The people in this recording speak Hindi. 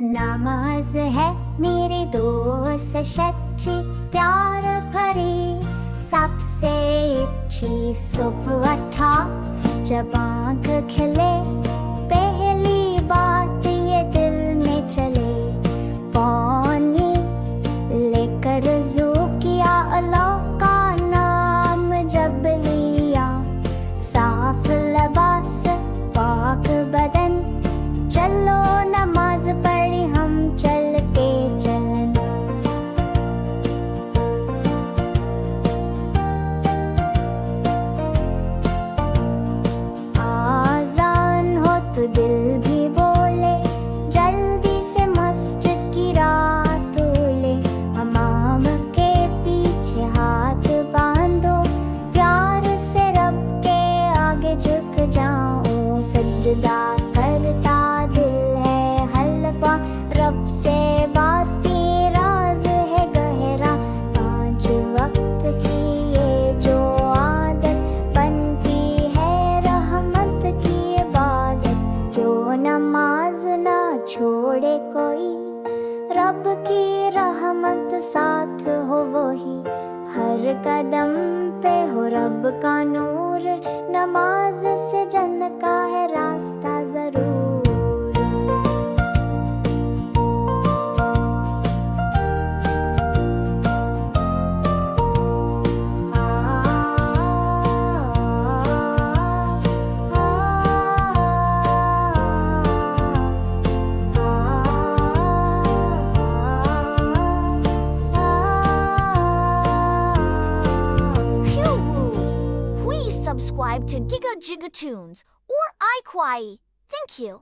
नमाज है मेरे दोस्त सच्ची प्यार भरी, सबसे अच्छी सुबह था जब आँख खिले। पहली बात ये दिल में चले, पानी लेकर वज़ू किया, अल्लाह का नाम जब लिया। साफ लिबास पाक बदन, चलो नमाज पढ़ी हम चल के चलन। आज़ान हो तो दिल भी बोले, जल्दी से मस्जिद की राह तोले। इमाम के पीछे हाथ बांधो, प्यार से रब के आगे झुक जाऊं। सजदा करता दिल है हल्का, रब से बातें राज है गहरा। 5 वक्त की ये जो आदत बनती है रहमत की इबादत। जो नमाज ना छोड़े कोई, रब की रहमत साथ हो वही। हर कदम पे हो रब का नूर, नमाज से जन्नत का है रास्ता जरूर। Please subscribe to Giga Giga Tunes or iQuai. Thank you.